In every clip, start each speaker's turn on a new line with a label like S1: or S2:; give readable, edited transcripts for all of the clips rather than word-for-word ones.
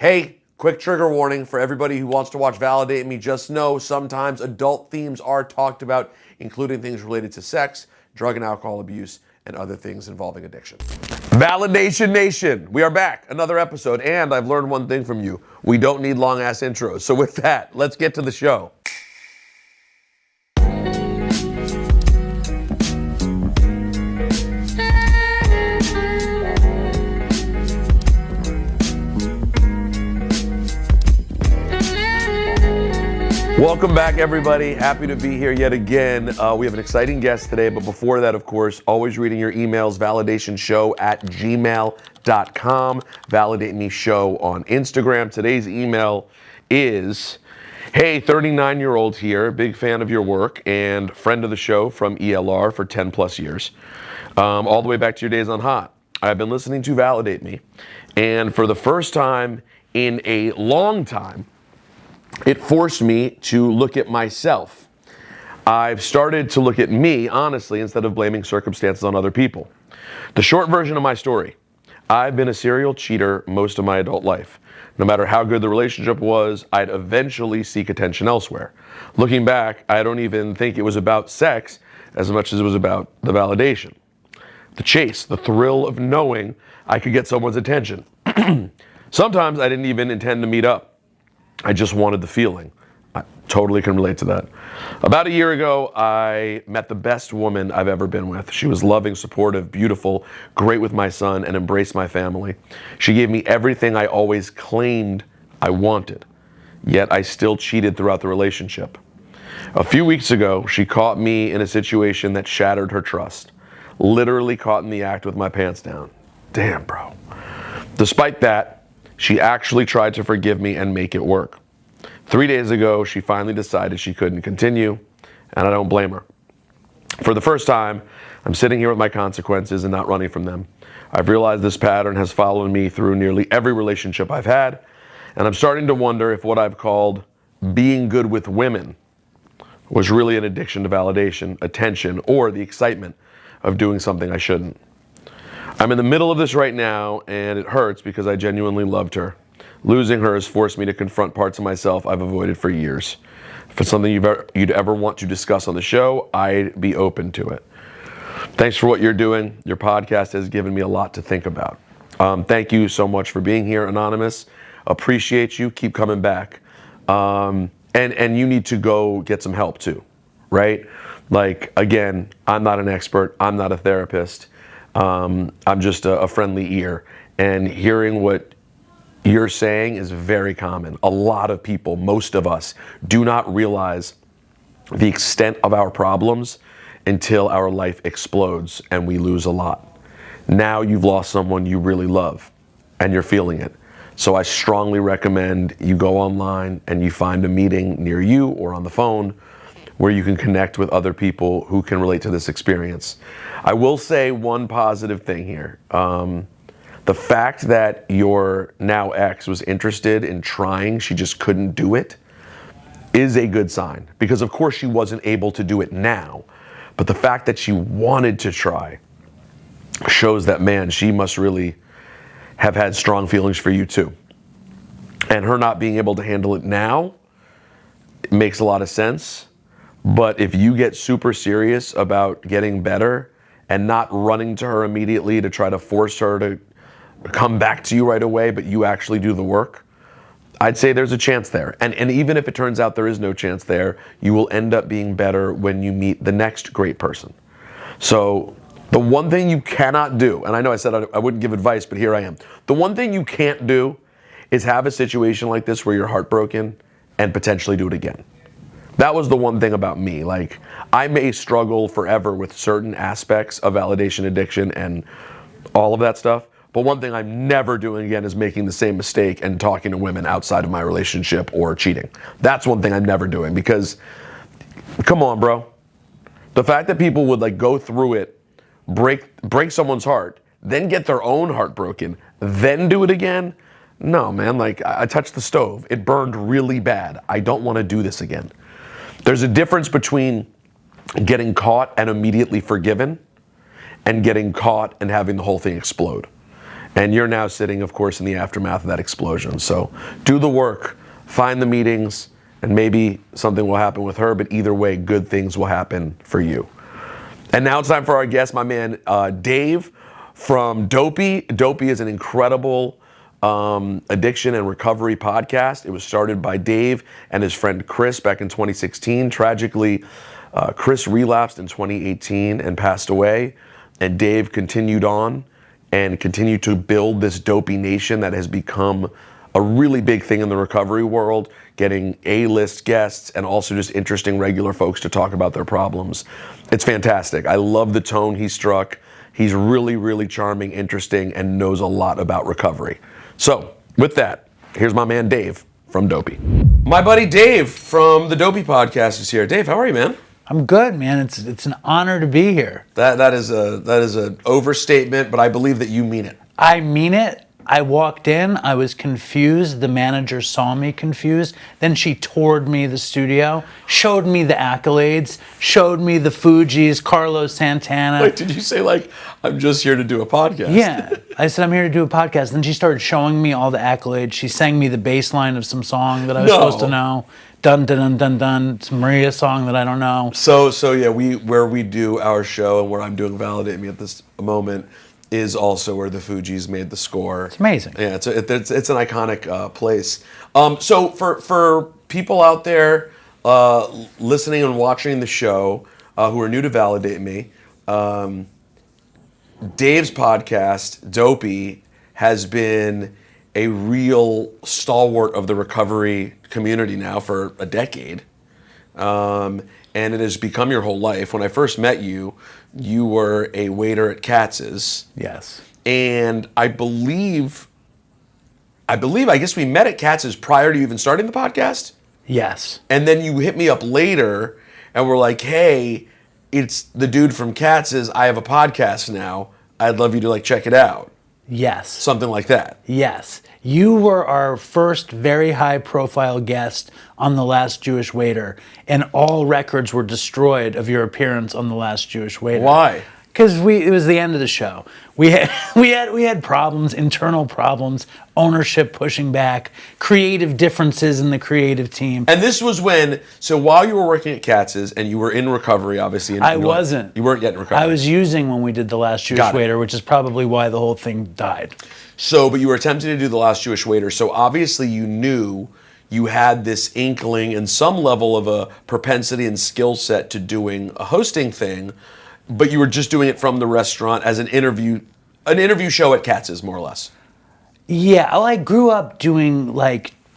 S1: Hey, quick trigger warning for everybody who wants to watch Validate Me. Just know sometimes adult themes are talked about, including things related to sex, drug and alcohol abuse, and other things involving addiction. Validation Nation, we are back. Another episode, and I've learned one thing from you. We don't need long-ass intros. So with that, let's get to the show. Welcome back, everybody. Happy to be here yet again. We have an exciting guest today, but before that, of course, always reading your emails, validationshow@gmail.com, Validate Me Show on Instagram. Today's email is, hey, 39-year-old here, big fan of your work and friend of the show from ELR for 10 plus years. All the way back to your days on Hot. I've been listening to Validate Me, and for the first time in a long time, it forced me to look at myself. I've started to look at me, honestly, instead of blaming circumstances on other people. The short version of my story: I've been a serial cheater most of my adult life. No matter how good the relationship was, I'd eventually seek attention elsewhere. Looking back, I don't even think it was about sex as much as it was about the validation. The chase, the thrill of knowing I could get someone's attention. Sometimes I didn't even intend to meet up. I just wanted the feeling. I totally can relate to that. About a year ago, I met the best woman I've ever been with. She was loving, supportive, beautiful, great with my son, and embraced my family. She gave me everything I always claimed I wanted, yet I still cheated throughout the relationship. A few weeks ago, she caught me in a situation that shattered her trust. Literally caught in the act with my pants down. Damn, bro. Despite that, she actually tried to forgive me and make it work. 3 days ago, she finally decided she couldn't continue, and I don't blame her. For the first time, I'm sitting here with my consequences and not running from them. I've realized this pattern has followed me through nearly every relationship I've had, and I'm starting to wonder if what I've called being good with women was really an addiction to validation, attention, or the excitement of doing something I shouldn't. I'm in the middle of this right now, and it hurts because I genuinely loved her. Losing her has forced me to confront parts of myself I've avoided for years. If it's something you'd ever want to discuss on the show, I'd be open to it. Thanks for what you're doing. Your podcast has given me a lot to think about. Thank you so much for being here, Anonymous. Appreciate you. Keep coming back. And you need to go get some help too, right? Like, again, I'm not an expert. I'm not a therapist. I'm just a friendly ear, and hearing what you're saying is very common. A lot of people, most of us, do not realize the extent of our problems until our life explodes and we lose a lot. Now you've lost someone you really love and you're feeling it. So I strongly recommend you go online and you find a meeting near you or on the phone where you can connect with other people who can relate to this experience. I will say one positive thing here. The fact that your now ex was interested in trying, she just couldn't do it, is a good sign. Because of course she wasn't able to do it now, but the fact that she wanted to try shows that, man, she must really have had strong feelings for you too. And her not being able to handle it now, it makes a lot of sense. But if you get super serious about getting better and not running to her immediately to try to force her to come back to you right away, but you actually do the work, I'd say there's a chance there. And even if it turns out there is no chance there, you will end up being better when you meet the next great person. So the one thing you cannot do, and I know I said I wouldn't give advice, but here I am. The one thing you can't do is have a situation like this where you're heartbroken and potentially do it again. That was the one thing about me. Like, I may struggle forever with certain aspects of validation addiction and all of that stuff, but one thing I'm never doing again is making the same mistake and talking to women outside of my relationship or cheating. That's one thing I'm never doing, because, come on, bro. The fact that people would like go through it, break someone's heart, then get their own heart broken, then do it again? No, man, like, I touched the stove. It burned really bad. I don't want to do this again. There's a difference between getting caught and immediately forgiven and getting caught and having the whole thing explode. And you're now sitting, of course, in the aftermath of that explosion. So do the work, find the meetings, and maybe something will happen with her, but either way, good things will happen for you. And now it's time for our guest, my man, Dave from Dopey. Dopey is an incredible addiction and recovery podcast. It was started by Dave and his friend Chris back in 2016. Tragically, Chris relapsed in 2018 and passed away, and Dave continued on and continued to build this Dopey Nation that has become a really big thing in the recovery world, getting A-list guests and also just interesting regular folks to talk about their problems. It's fantastic. I love the tone he struck. He's really, really charming, interesting, and knows a lot about recovery. So, with that, here's my man Dave from Dopey. My buddy Dave from the Dopey Podcast is here. Dave, how are you, man?
S2: I'm good, man. It's an honor to be here.
S1: That is an overstatement, but I believe that you mean it.
S2: I mean it. I walked in, I was confused. The manager saw me confused. Then she toured me the studio, showed me the accolades, showed me the Fugees, Carlos Santana.
S1: Wait, did you say I'm just here to do a podcast?
S2: Yeah. I said, I'm here to do a podcast. Then she started showing me all the accolades. She sang me the bass line of some song that I was supposed to know. Dun, dun, dun, dun, dun. It's a Maria song that I don't know.
S1: So yeah, where we do our show and where I'm doing Validate Me at this moment is also where the Fugees made the score.
S2: It's amazing.
S1: Yeah, it's an iconic place. So for people out there listening and watching the show who are new to Validate Me, Dave's podcast, Dopey, has been a real stalwart of the recovery community now for a decade. And it has become your whole life. When I first met you, you were a waiter at Katz's.
S2: Yes.
S1: And I guess we met at Katz's prior to you even starting the podcast.
S2: Yes.
S1: And then you hit me up later and were like, hey, it's the dude from Katz's. I have a podcast now. I'd love you to check it out.
S2: Yes.
S1: Something like that.
S2: Yes. You were our first very high-profile guest on The Last Jewish Waiter, and all records were destroyed of your appearance on The Last Jewish Waiter.
S1: Why?
S2: Because it was the end of the show. We had problems, internal problems, ownership pushing back, creative differences in the creative team.
S1: And this was while you were working at Katz's and you were in recovery, obviously.
S2: I wasn't.
S1: You weren't yet in recovery.
S2: I was using when we did The Last Jewish Waiter, which is probably why the whole thing died.
S1: But you were attempting to do The Last Jewish Waiter, so obviously you knew you had this inkling and some level of a propensity and skill set to doing a hosting thing, but you were just doing it from the restaurant as an interview show at Katz's, more or less.
S2: Yeah, I grew up doing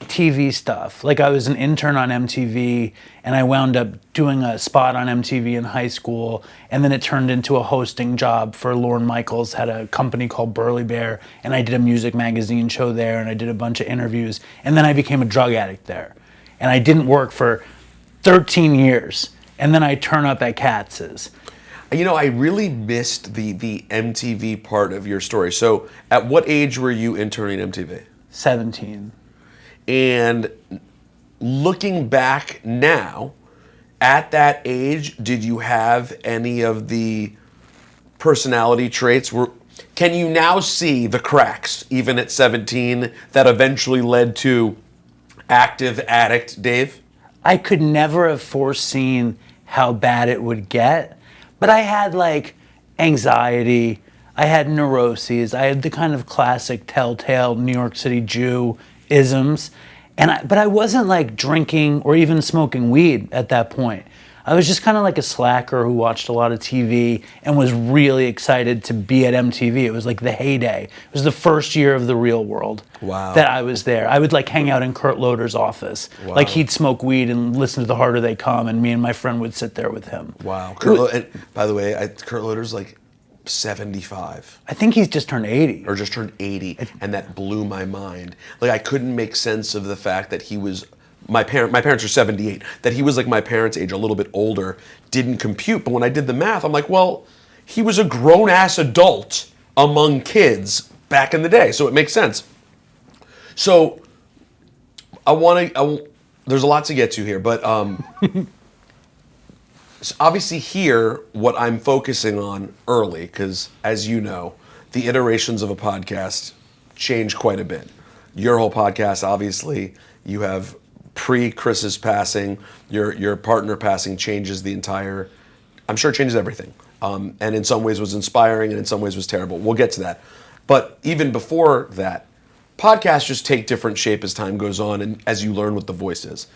S2: TV stuff. I was an intern on MTV, and I wound up doing a spot on MTV in high school, and then it turned into a hosting job for Lorne Michaels, had a company called Burly Bear, and I did a music magazine show there, and I did a bunch of interviews, and then I became a drug addict there. And I didn't work for 13 years, and then I turn up at Katz's.
S1: I really missed the MTV part of your story. So at what age were you interning MTV?
S2: 17.
S1: And looking back now, at that age, did you have any of the personality traits? Can you now see the cracks, even at 17, that eventually led to active addict Dave?
S2: I could never have foreseen how bad it would get, but I had anxiety, I had neuroses, I had the kind of classic telltale New York City Jew isms, but I wasn't drinking or even smoking weed at that point. I was just kind of a slacker who watched a lot of TV and was really excited to be at MTV. It was the heyday. It was the first year of The Real World.
S1: Wow.
S2: That I was there. I would hang out in Kurt Loder's office.
S1: Wow.
S2: He'd smoke weed and listen to The Harder They Come, and me and my friend would sit there with him.
S1: Wow. And by the way, Kurt Loder's 75.
S2: I think he's just turned 80.
S1: Or just turned 80, and that blew my mind. I couldn't make sense of the fact that he was my parents are 78, that he was my parents' age, a little bit older, didn't compute. But when I did the math, I'm well, he was a grown-ass adult among kids back in the day, so it makes sense. So there's a lot to get to here, but so obviously here, what I'm focusing on early, because as you know, the iterations of a podcast change quite a bit. Your whole podcast, obviously, you have pre-Chris's passing, your partner passing changes the entire, I'm sure it changes everything. And in some ways was inspiring and in some ways was terrible. We'll get to that. But even before that, podcasts just take different shape as time goes on and as you learn what the voice is.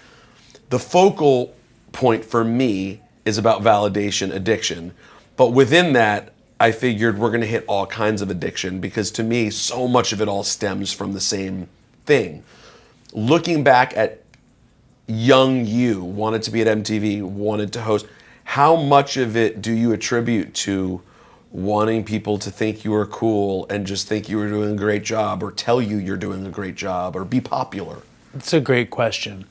S1: The focal point for me is about validation addiction. But within that, I figured we're going to hit all kinds of addiction because to me, so much of it all stems from the same thing. Looking back at young you, wanted to be at MTV, wanted to host, how much of it do you attribute to wanting people to think you were cool and just think you were doing a great job or tell you you're doing a great job or be popular?
S2: It's a great question.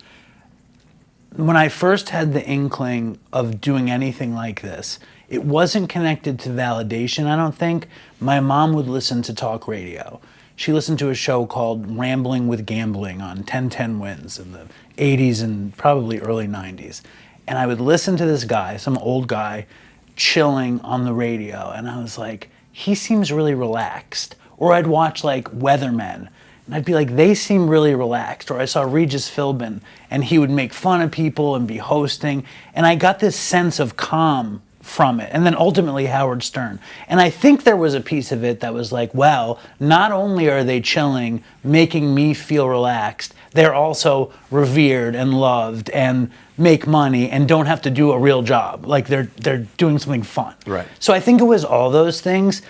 S2: When I first had the inkling of doing anything like this, it wasn't connected to validation, I don't think. My mom would listen to talk radio. She listened to a show called Rambling with Gambling on 1010 Wins in the 80s and probably early 90s. And I would listen to this guy, some old guy, chilling on the radio. And I was like, he seems really relaxed. Or I'd watch like Weathermen. And I'd be like, they seem really relaxed. Or I saw Regis Philbin, and he would make fun of people and be hosting. And I got this sense of calm from it. And then ultimately Howard Stern. And I think there was a piece of it that was like, well, not only are they chilling, making me feel relaxed, they're also revered and loved and make money and don't have to do a real job. Like they're doing something fun.
S1: Right.
S2: So I think it was all those things.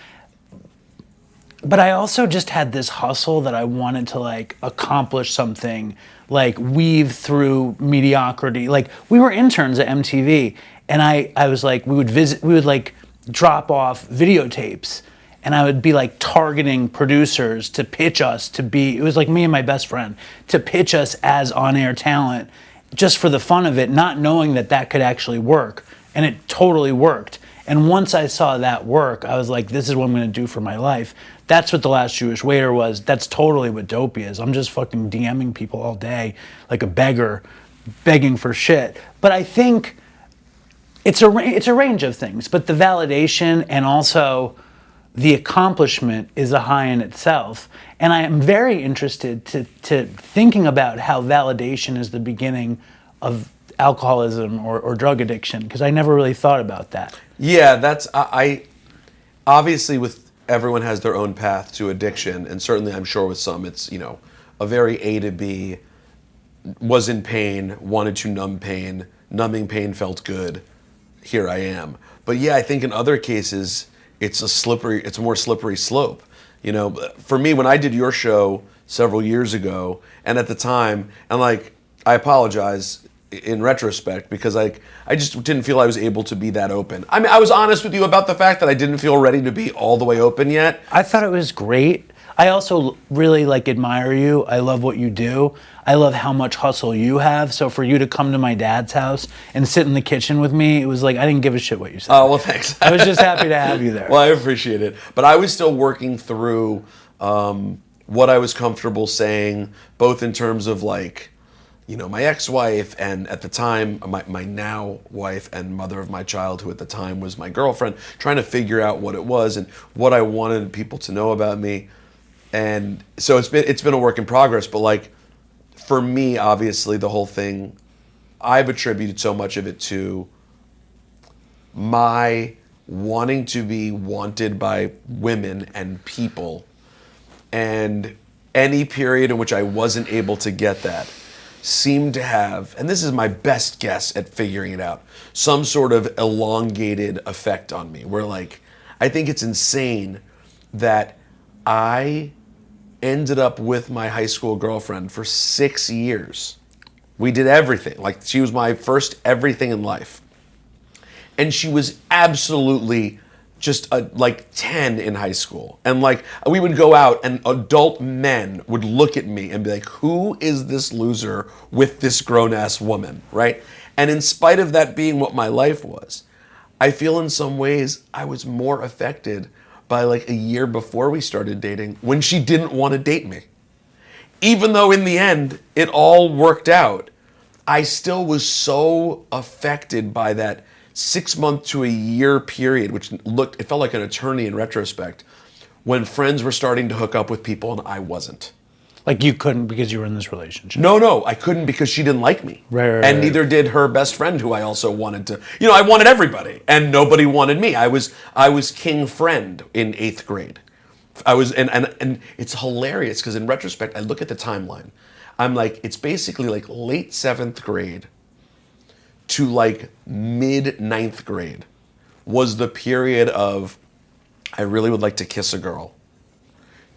S2: But I also just had this hustle that I wanted to like accomplish something, like weave through mediocrity. Like we were interns at MTV, and I was like, we would like drop off videotapes, and I would be like targeting producers to pitch us to be, it was like me and my best friend, to pitch us as on-air talent just for the fun of it, not knowing that that could actually work. And it totally worked. And once I saw that work, I was like, this is what I'm going to do for my life. That's what The Last Jewish Waiter was. That's totally what Dopey is. I'm just fucking DMing people all day like a beggar, begging for shit. But I think it's a range of things. But the validation and also the accomplishment is a high in itself. And I am very interested to thinking about how validation is the beginning of alcoholism or drug addiction, because I never really thought about that.
S1: Yeah, that's, I obviously with everyone has their own path to addiction, and certainly I'm sure with some it's, you know, a very A to B, was in pain, wanted to numb pain, numbing pain felt good, here I am. But yeah, I think in other cases, it's a more slippery slope. You know, for me, when I did your show several years ago, and at the time, and like, I apologize in retrospect, because I just didn't feel I was able to be that open. I mean, I was honest with you about the fact that I didn't feel ready to be all the way open yet.
S2: I thought it was great. I also really like admire you. I love what you do. I love how much hustle you have. So for you to come to my dad's house and sit in the kitchen with me, it was like, I didn't give a shit what you said.
S1: Oh, well, thanks.
S2: I was just happy to have you there.
S1: Well, I appreciate it. But I was still working through what I was comfortable saying, both in terms of like, you know, my ex-wife and at the time, my now wife and mother of my child, who at the time was my girlfriend, trying to figure out what it was and what I wanted people to know about me. And so it's been a work in progress, but like for me, obviously the whole thing, I've attributed so much of it to my wanting to be wanted by women and people, and any period in which I wasn't able to get that seemed to have, and this is my best guess at figuring it out, some sort of elongated effect on me, where like, I think it's insane that I ended up with my high school girlfriend for 6 years. We did everything. Like, she was my first everything in life. And she was absolutely just like 10 in high school. And like, we would go out and adult men would look at me and be like, who is this loser with this grown-ass woman, right? And in spite of that being what my life was, I feel in some ways I was more affected by like a year before we started dating, when she didn't want to date me. Even though in the end, it all worked out, I still was so affected by that 6 month to a year period, which it felt like an eternity in retrospect, when friends were starting to hook up with people and I wasn't.
S2: Like you couldn't because you were in this relationship.
S1: No, I couldn't because she didn't like me.
S2: Right.
S1: And neither did her best friend, who I also wanted to. I wanted everybody, and nobody wanted me. I was king friend in 8th grade. I was, and it's hilarious because in retrospect, I look at the timeline. I'm like, it's basically like late 7th grade to like mid 9th grade was the period of I really would like to kiss a girl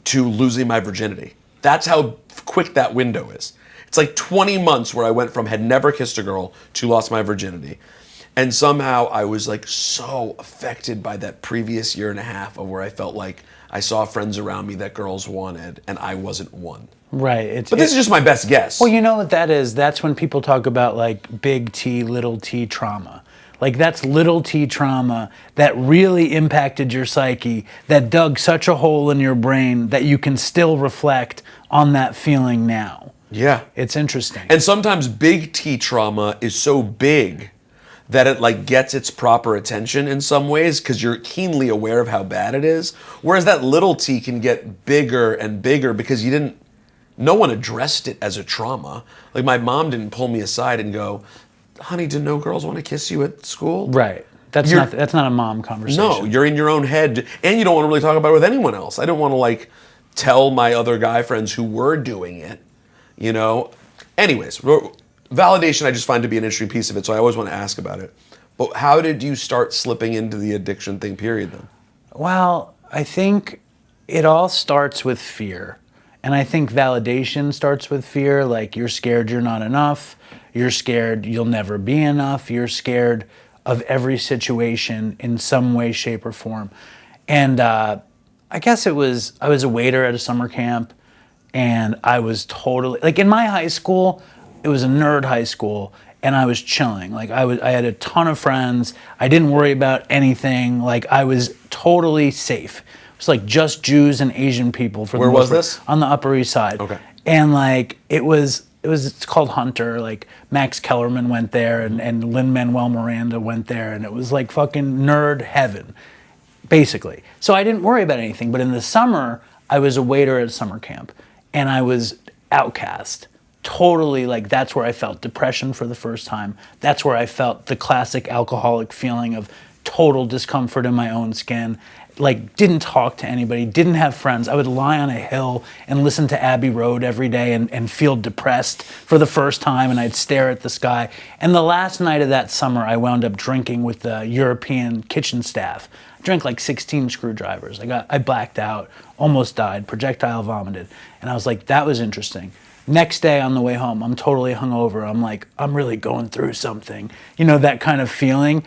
S1: to losing my virginity. That's how quick that window is. It's like 20 months where I went from had never kissed a girl to lost my virginity. And somehow I was like so affected by that previous year and a half of where I felt like I saw friends around me that girls wanted and I wasn't one.
S2: Right.
S1: But this is just my best guess.
S2: Well, you know what that is? That's when people talk about like big T, little t trauma. Like that's little t trauma that really impacted your psyche, that dug such a hole in your brain that you can still reflect on that feeling now.
S1: Yeah.
S2: It's interesting.
S1: And sometimes big T trauma is so big that it like gets its proper attention in some ways because you're keenly aware of how bad it is. Whereas that little t can get bigger and bigger because no one addressed it as a trauma. Like my mom didn't pull me aside and go, honey, do no girls want to kiss you at school?
S2: Right. That's not a mom conversation.
S1: No, you're in your own head, and you don't want to really talk about it with anyone else. I don't want to like tell my other guy friends who were doing it, Anyways, validation I just find to be an interesting piece of it, so I always want to ask about it. But how did you start slipping into the addiction thing, period, then?
S2: Well, I think it all starts with fear. And I think validation starts with fear, like you're scared you're not enough, you're scared you'll never be enough, you're scared of every situation in some way, shape, or form. And I guess I was a waiter at a summer camp, and I was totally, like in my high school, it was a nerd high school, and I was chilling. Like I had a ton of friends, I didn't worry about anything, like I was totally safe. It's like just Jews and Asian people.
S1: Where was this?
S2: On the Upper East Side.
S1: Okay.
S2: And like it's called Hunter. Like Max Kellerman went there, and Lin-Manuel Miranda went there, and it was like fucking nerd heaven, basically. So I didn't worry about anything. But in the summer, I was a waiter at summer camp, and I was outcast. Totally, like that's where I felt depression for the first time. That's where I felt the classic alcoholic feeling of total discomfort in my own skin. Like didn't talk to anybody, didn't have friends. I would lie on a hill and listen to Abbey Road every day and feel depressed for the first time, and I'd stare at the sky. And the last night of that summer, I wound up drinking with the European kitchen staff. I drank like 16 screwdrivers. I blacked out, almost died, projectile vomited. And I was like, that was interesting. Next day on the way home, I'm totally hungover. I'm like, I'm really going through something. That kind of feeling.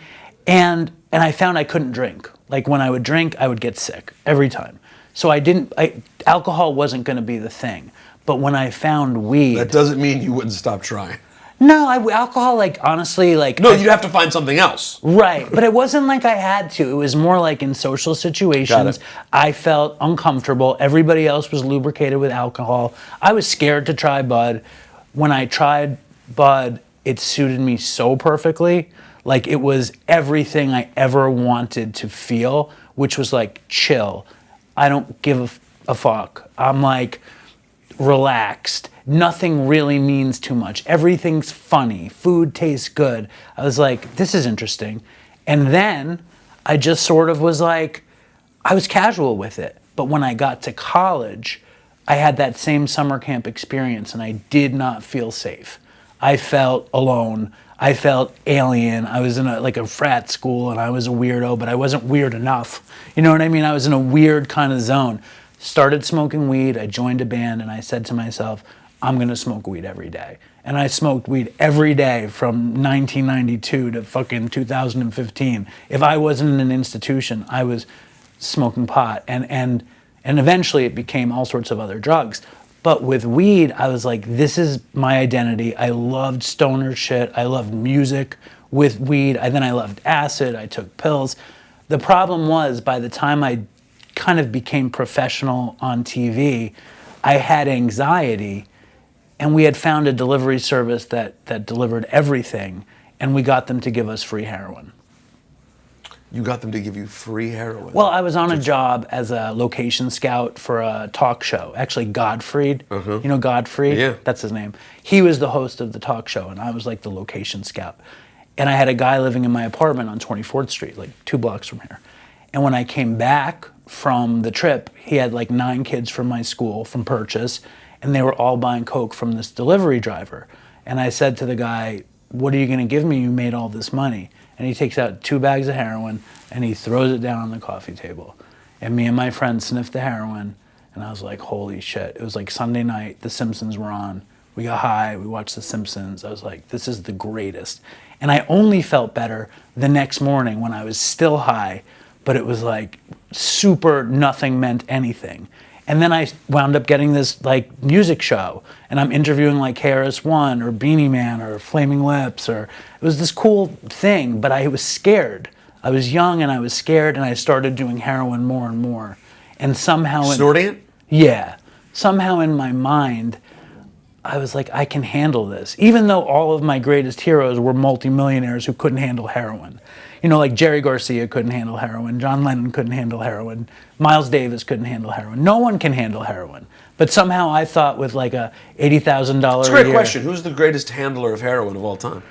S2: And I found I couldn't drink. Like when I would drink, I would get sick every time. So alcohol wasn't going to be the thing. But when I found weed...
S1: That doesn't mean you wouldn't stop trying.
S2: No, alcohol, like, honestly, like...
S1: No, you'd have to find something else.
S2: Right, but it wasn't like I had to. It was more like in social situations, I felt uncomfortable. Everybody else was lubricated with alcohol. I was scared to try bud. When I tried bud, it suited me so perfectly. Like it was everything I ever wanted to feel, which was like chill. I don't give a fuck. I'm like relaxed. Nothing really means too much. Everything's funny. Food tastes good. I was like, this is interesting. And then I just sort of was like, I was casual with it. But when I got to college, I had that same summer camp experience and I did not feel safe. I felt alone. I felt alien. I was in a frat school and I was a weirdo, but I wasn't weird enough. You know what I mean? I was in a weird kind of zone. Started smoking weed. I joined a band and I said to myself, I'm going to smoke weed every day. And I smoked weed every day from 1992 to fucking 2015. If I wasn't in an institution, I was smoking pot. And eventually it became all sorts of other drugs. But with weed, I was like, this is my identity. I loved stoner shit. I loved music with weed. Then I loved acid. I took pills. The problem was, by the time I kind of became professional on TV, I had anxiety, and we had found a delivery service that delivered everything, and we got them to give us free heroin.
S1: You got them to give you free heroin.
S2: Well, I was on a job as a location scout for a talk show. Actually, Godfried, you know Godfried?
S1: Yeah.
S2: That's his name. He was the host of the talk show, and I was like the location scout. And I had a guy living in my apartment on 24th Street, like 2 blocks from here. And when I came back from the trip, he had like 9 kids from my school from Purchase, and they were all buying Coke from this delivery driver. And I said to the guy, "What are you gonna give me? You made all this money." And he takes out 2 bags of heroin and he throws it down on the coffee table. And me and my friend sniffed the heroin, and I was like, holy shit. It was like Sunday night, The Simpsons were on. We got high, we watched The Simpsons. I was like, this is the greatest. And I only felt better the next morning when I was still high, but it was like super nothing meant anything. And then I wound up getting this like music show, and I'm interviewing like KRS-One or Beanie Man or Flaming Lips, or it was this cool thing, but I was scared. I was young and I was scared, and I started doing heroin more and more. And somehow...
S1: Snorting it?
S2: Yeah. Somehow in my mind, I was like, I can handle this. Even though all of my greatest heroes were multimillionaires who couldn't handle heroin. You know, like Jerry Garcia couldn't handle heroin, John Lennon couldn't handle heroin, Miles Davis couldn't handle heroin. No one can handle heroin. But somehow I thought with like a $80,000
S1: That's a great question. Who's the greatest handler of heroin of all time?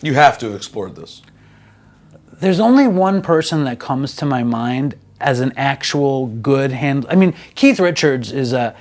S1: You have to have explored this.
S2: There's only one person that comes to my mind as an actual good handler. I mean, Keith Richards is a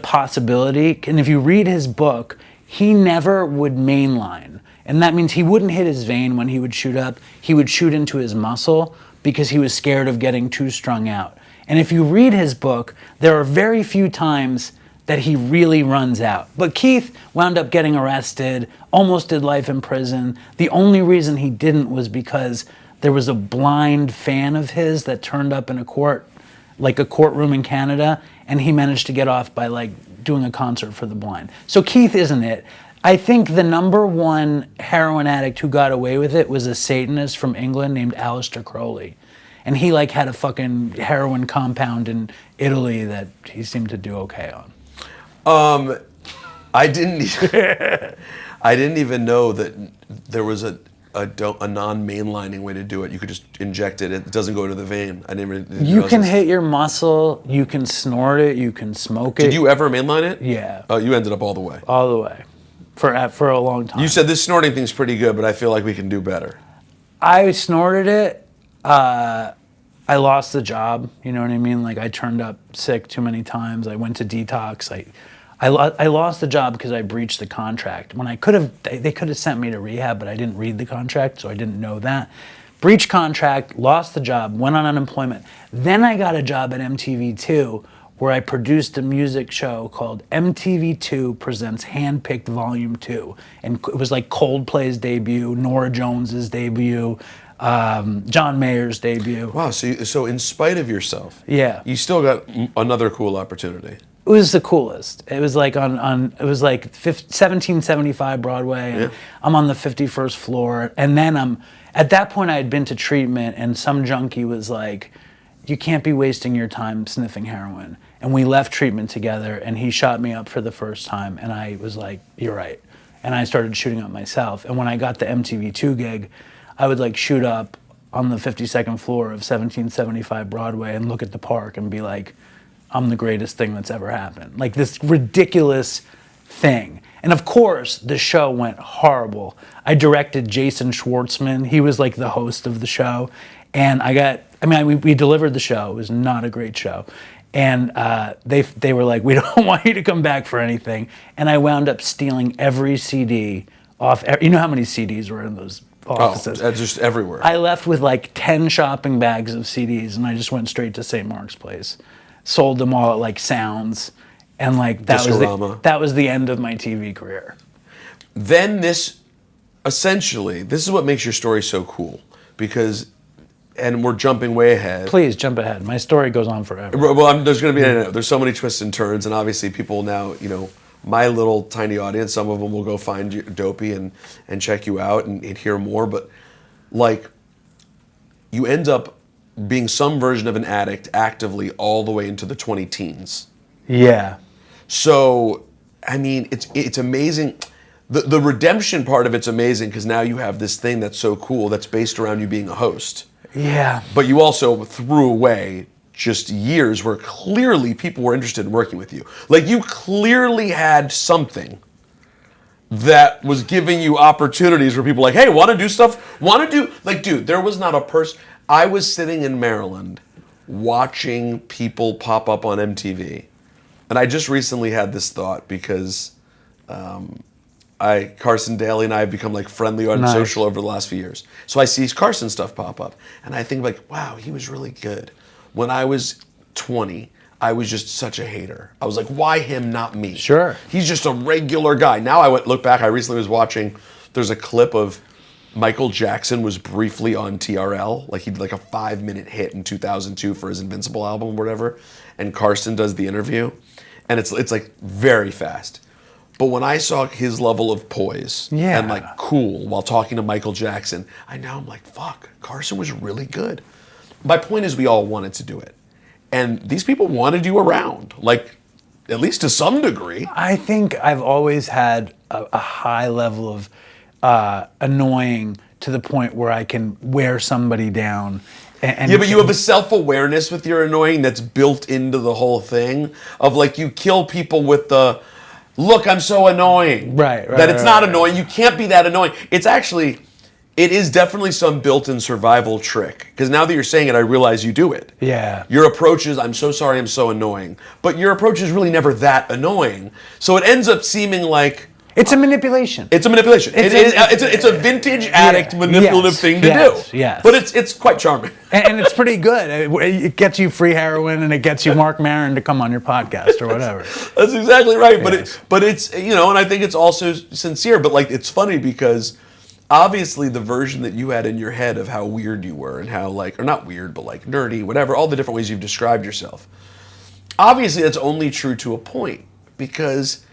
S2: possibility, and if you read his book, he never would mainline. And that means he wouldn't hit his vein when he would shoot up. He would shoot into his muscle because he was scared of getting too strung out. And if you read his book, there are very few times that he really runs out. But Keith wound up getting arrested, almost did life in prison. The only reason he didn't was because there was a blind fan of his that turned up in a court, like a courtroom in Canada, and he managed to get off by like doing a concert for the blind. So Keith isn't it. I think the number one heroin addict who got away with it was a Satanist from England named Aleister Crowley. And he like had a fucking heroin compound in Italy that he seemed to do okay on.
S1: I didn't even know that there was a non-mainlining way to do it. You could just inject it. It doesn't go into the vein.
S2: You can hit your muscle. You can snort it. You can smoke it.
S1: Did you ever mainline it?
S2: Yeah.
S1: Oh, you ended up all the way.
S2: All the way. For a long time.
S1: You said this snorting thing's pretty good, but I feel like we can do better.
S2: I snorted it. I lost the job. You know what I mean? Like I turned up sick too many times. I went to detox. I lost the job because I breached the contract. When they could have sent me to rehab, but I didn't read the contract, so I didn't know that. Breached contract, lost the job, went on unemployment. Then I got a job at MTV2 where I produced a music show called MTV2 Presents Handpicked Volume 2. And it was like Coldplay's debut, Norah Jones's debut, John Mayer's debut.
S1: Wow, so in spite of yourself,
S2: yeah,
S1: you still got another cool opportunity.
S2: It was the coolest. It was like it was like 1775 Broadway, and I'm on the 51st floor. And then at that point I had been to treatment, and some junkie was like, you can't be wasting your time sniffing heroin. And we left treatment together, and he shot me up for the first time, and I was like, you're right. And I started shooting up myself. And when I got the MTV2 gig, I would like shoot up on the 52nd floor of 1775 Broadway and look at the park and be like, I'm the greatest thing that's ever happened. Like this ridiculous thing. And of course, the show went horrible. I directed Jason Schwartzman. He was like the host of the show. And we delivered the show. It was not a great show. And they were like, we don't want you to come back for anything. And I wound up stealing every CD off. You know how many CDs were in those offices?
S1: Oh, just everywhere.
S2: I left with like 10 shopping bags of CDs, and I just went straight to St. Mark's Place. Sold them all at like Sounds. And like that was the end of my TV career.
S1: Then this is what makes your story so cool, because, and we're jumping way ahead.
S2: Please jump ahead. My story goes on forever.
S1: Well, there's going to be there's so many twists and turns, and obviously people now, my little tiny audience, some of them will go find you, Dopey, and check you out and hear more. But like, you end up being some version of an addict actively all the way into the 20 teens.
S2: Yeah.
S1: So, I mean, it's amazing. the redemption part of it's amazing because now you have this thing that's so cool that's based around you being a host.
S2: Yeah.
S1: But you also threw away just years where clearly people were interested in working with you. Like you clearly had something that was giving you opportunities where people were like, hey, want to do stuff? Want to do, like, dude, there was not a person. I was sitting in Maryland watching people pop up on MTV. And I just recently had this thought because Carson Daly and I have become like friendly on social over the last few years. So I see Carson stuff pop up. And I think like, wow, he was really good. When I was 20, I was just such a hater. I was like, why him, not me?
S2: Sure.
S1: He's just a regular guy. Now I look back, I recently was watching, there's a clip of Michael Jackson was briefly on TRL, like he did like a 5-minute hit in 2002 for his Invincible album or whatever, and Carson does the interview, and it's like very fast. But when I saw his level of poise and like cool while talking to Michael Jackson, I'm like, fuck, Carson was really good. My point is we all wanted to do it. And these people wanted you around, like at least to some degree.
S2: I think I've always had a high level of annoying to the point where I can wear somebody down.
S1: Yeah, but you have a self-awareness with your annoying that's built into the whole thing of like you kill people with the, look, I'm so annoying.
S2: Right.
S1: That it's not annoying. You can't be that annoying. It's actually, it is definitely some built-in survival trick. Because now that you're saying it, I realize you do it.
S2: Yeah.
S1: Your approach is, I'm so sorry, I'm so annoying. But your approach is really never that annoying. So it ends up seeming like,
S2: it's a manipulation.
S1: It's a manipulation. It's a vintage addict manipulative thing to do.
S2: Yes.
S1: But it's quite charming.
S2: And it's pretty good. It gets you free heroin and it gets you Mark Maron to come on your podcast or whatever.
S1: That's exactly right.
S2: Yes.
S1: But it's and I think it's also sincere. But like it's funny because obviously the version that you had in your head of how weird you were and how like, or not weird, but like nerdy, whatever, all the different ways you've described yourself. Obviously that's only true to a point because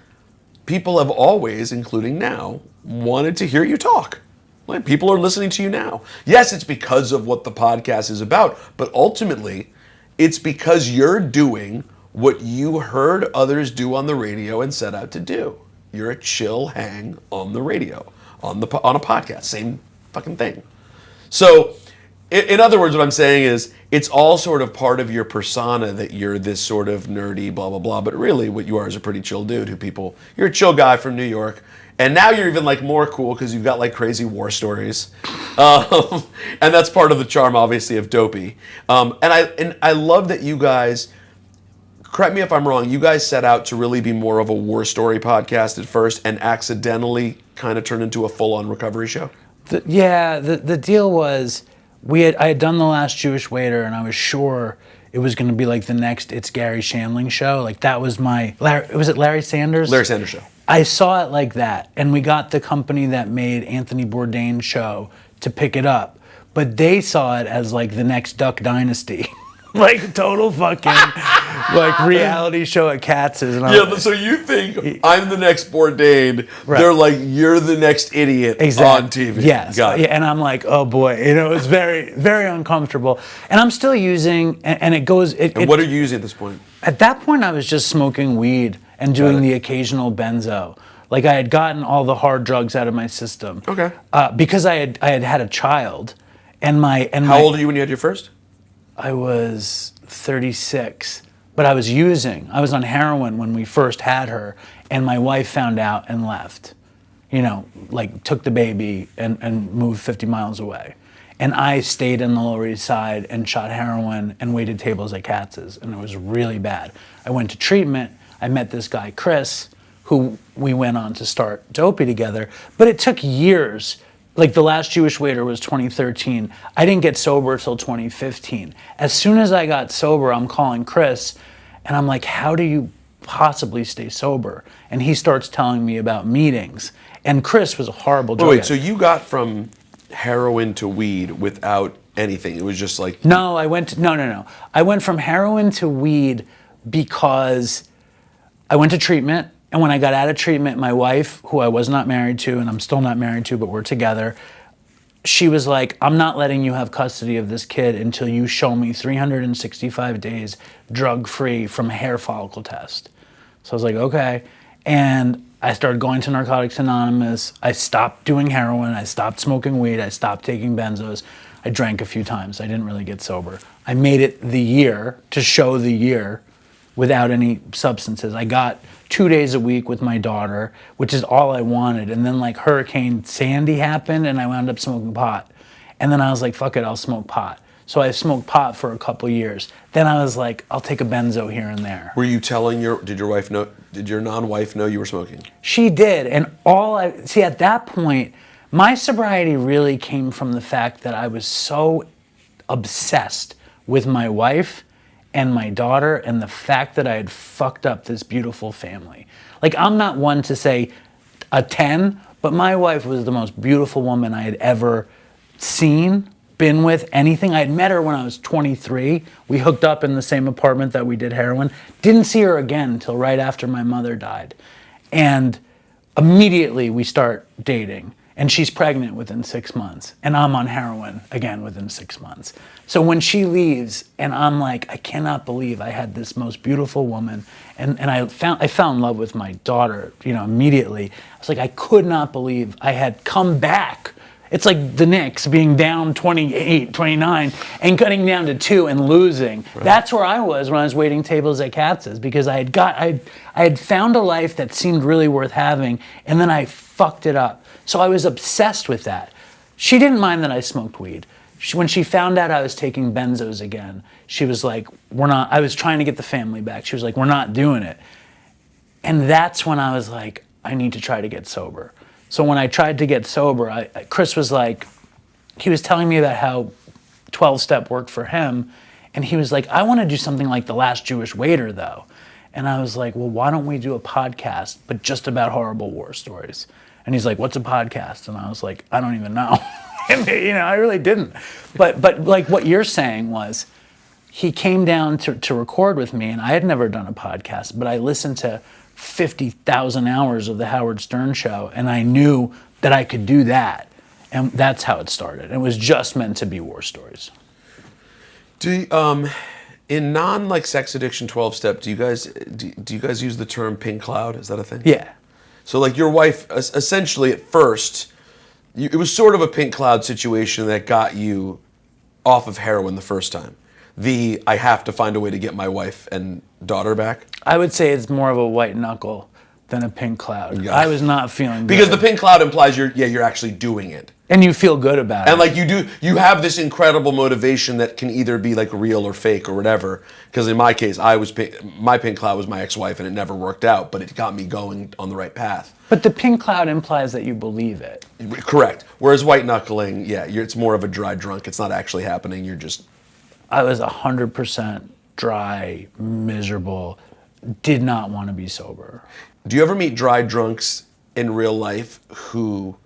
S1: people have always, including now, wanted to hear you talk. Like people are listening to you now. Yes, it's because of what the podcast is about, but ultimately, it's because you're doing what you heard others do on the radio and set out to do. You're a chill hang on the radio, on a podcast, same fucking thing. So, in other words, what I'm saying is, it's all sort of part of your persona that you're this sort of nerdy, blah, blah, blah. But really, what you are is a pretty chill dude you're a chill guy from New York. And now you're even like more cool because you've got like crazy war stories. And that's part of the charm, obviously, of Dopey. And I love that you guys, correct me if I'm wrong, you guys set out to really be more of a war story podcast at first and accidentally kind of turned into a full-on recovery show?
S2: The deal was, I had done The Last Jewish Waiter, and I was sure it was going to be like the next It's Gary Shandling show. Like that was was it Larry Sanders?
S1: Larry Sanders show.
S2: I saw it like that, and we got the company that made Anthony Bourdain's show to pick it up, but they saw it as like the next Duck Dynasty. Like total fucking like reality show at Katz's. And
S1: but so you think I'm the next Bourdain.
S2: Right.
S1: They're like, you're the next idiot on TV.
S2: Yes.
S1: Got it.
S2: And I'm like, oh boy, it's very, very uncomfortable. And I'm still using, and it goes.
S1: And what are you using at this point?
S2: At that point, I was just smoking weed and doing the occasional benzo. Like I had gotten all the hard drugs out of my system.
S1: Okay.
S2: Because I had a child, and
S1: how old are you when you had your first?
S2: I was 36, but I was on heroin when we first had her, and my wife found out and left. Like took the baby and moved 50 miles away. And I stayed in the Lower East Side and shot heroin and waited tables at Katz's, and it was really bad. I went to treatment. I met this guy, Chris, who we went on to start Dopey together, but it took years. Like The Last Jewish Waiter was 2013. I didn't get sober till 2015. As soon as I got sober, I'm calling Chris, and I'm like, how do you possibly stay sober? And he starts telling me about meetings. And Chris was a horrible drug addict.
S1: So you got from heroin to weed without anything? It was just like...
S2: No. I went from heroin to weed because I went to treatment. And when I got out of treatment, my wife, who I was not married to, and I'm still not married to, but we're together, she was like, I'm not letting you have custody of this kid until you show me 365 days drug-free from a hair follicle test. So I was like, okay. And I started going to Narcotics Anonymous. I stopped doing heroin. I stopped smoking weed. I stopped taking benzos. I drank a few times. I didn't really get sober. I made it the year to show the year without any substances. I got 2 days a week with my daughter, which is all I wanted. And then like Hurricane Sandy happened and I wound up smoking pot. And then I was like, fuck it, I'll smoke pot. So I smoked pot for a couple years. Then I was like, I'll take a benzo here and there.
S1: Were you telling did your non-wife know you were smoking?
S2: She did. And at that point, my sobriety really came from the fact that I was so obsessed with my wife and my daughter and the fact that I had fucked up this beautiful family. Like, I'm not one to say a 10, but my wife was the most beautiful woman I had ever seen, been with, anything. I had met her when I was 23. We hooked up in the same apartment that we did heroin. Didn't see her again until right after my mother died. And immediately we start dating. And she's pregnant within 6 months. And I'm on heroin again within 6 months. So when she leaves and I'm like, I cannot believe I had this most beautiful woman. And I fell in love with my daughter, immediately. I was like, I could not believe I had come back. It's like the Knicks being down 28, 29 and cutting down to 2 and losing. Right. That's where I was when I was waiting tables at Katz's, because I had found a life that seemed really worth having, and then I fucked it up. So I was obsessed with that. She didn't mind that I smoked weed. When she found out I was taking benzos again, she was like, I was trying to get the family back. She was like, we're not doing it. And that's when I was like, I need to try to get sober. So when I tried to get sober, Chris was like, he was telling me about how 12-step worked for him. And he was like, I want to do something like The Last Jewish Waiter, though. And I was like, well, why don't we do a podcast, but just about horrible war stories? And he's like, what's a podcast? And I was like, I don't even know. I really didn't. But like what you're saying was, he came down to record with me, and I had never done a podcast, but I listened to 50,000 hours of the Howard Stern Show, and I knew that I could do that. And that's how it started. It was just meant to be war stories.
S1: In non sex addiction 12-step, do you guys use the term pink cloud? Is that a thing?
S2: Yeah.
S1: So like your wife, essentially at first, it was sort of a pink cloud situation that got you off of heroin the first time. I have to find a way to get my wife and daughter back.
S2: I would say it's more of a white knuckle than a pink cloud. Yeah. I was not feeling good.
S1: Because the pink cloud implies you're actually doing it.
S2: And you feel good about it.
S1: And like you have this incredible motivation that can either be like real or fake or whatever. Because in my case, my pink cloud was my ex-wife and it never worked out, but it got me going on the right path.
S2: But the pink cloud implies that you believe it.
S1: Correct. Whereas white knuckling, it's more of a dry drunk. It's not actually happening. You're just...
S2: I was 100% dry, miserable, did not want to be sober.
S1: Do you ever meet dry drunks in real life who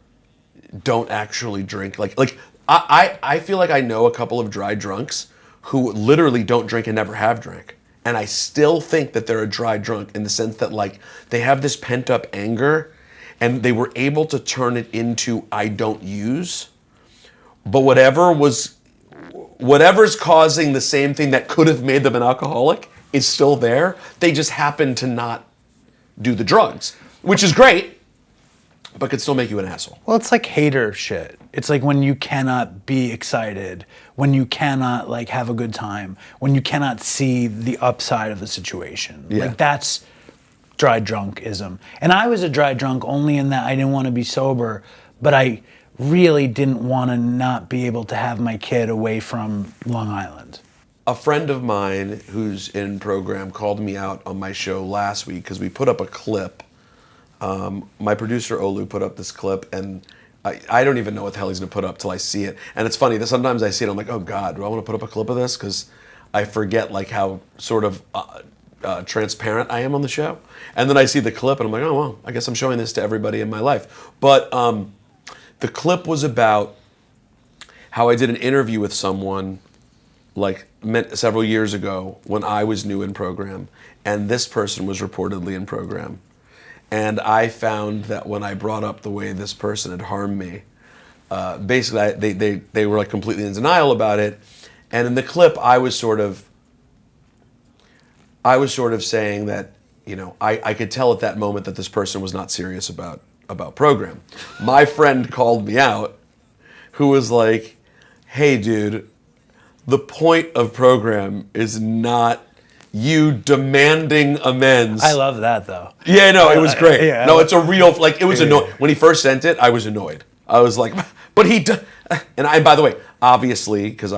S1: don't actually drink? Like I feel like I know a couple of dry drunks who literally don't drink and never have drank. And I still think that they're a dry drunk in the sense that like they have this pent up anger and they were able to turn it into I don't use. But whatever's causing the same thing that could have made them an alcoholic is still there. They just happen to not do the drugs, which is great, but could still make you an asshole.
S2: Well, it's like hater shit. It's like when you cannot be excited, when you cannot like have a good time, when you cannot see the upside of the situation.
S1: Yeah.
S2: Like that's dry drunkism. And I was a dry drunk only in that I didn't want to be sober, but I really didn't want to not be able to have my kid away from Long Island.
S1: A friend of mine who's in program called me out on my show last week because we put up a clip. My producer Olu put up this clip, and I don't even know what the hell he's going to put up till I see it. And it's funny that sometimes I see it, I'm like, oh God, do I want to put up a clip of this? Because I forget like how sort of transparent I am on the show. And then I see the clip, and I'm like, oh well, I guess I'm showing this to everybody in my life. But the clip was about how I did an interview with someone like several years ago when I was new in program, and this person was reportedly in program. And I found that when I brought up the way this person had harmed me, basically they were like completely in denial about it. And in the clip, I was sort of saying that I could tell at that moment that this person was not serious about program. My friend called me out, who was like, hey, dude, the point of program is not you demanding amends.
S2: I love that, though.
S1: Yeah, no, it was great.
S2: Yeah,
S1: no, it's a real, like, it was annoying. When he first sent it, I was annoyed. I was like, but and by the way, obviously, because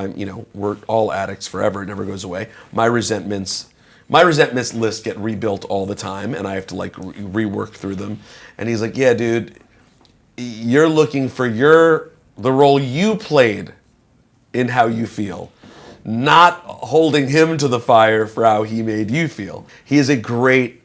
S1: we're all addicts forever, it never goes away. My resentments list get rebuilt all the time, and I have to like rework through them. And he's like, yeah, dude, you're looking for the role you played in how you feel, not holding him to the fire for how he made you feel. He is a great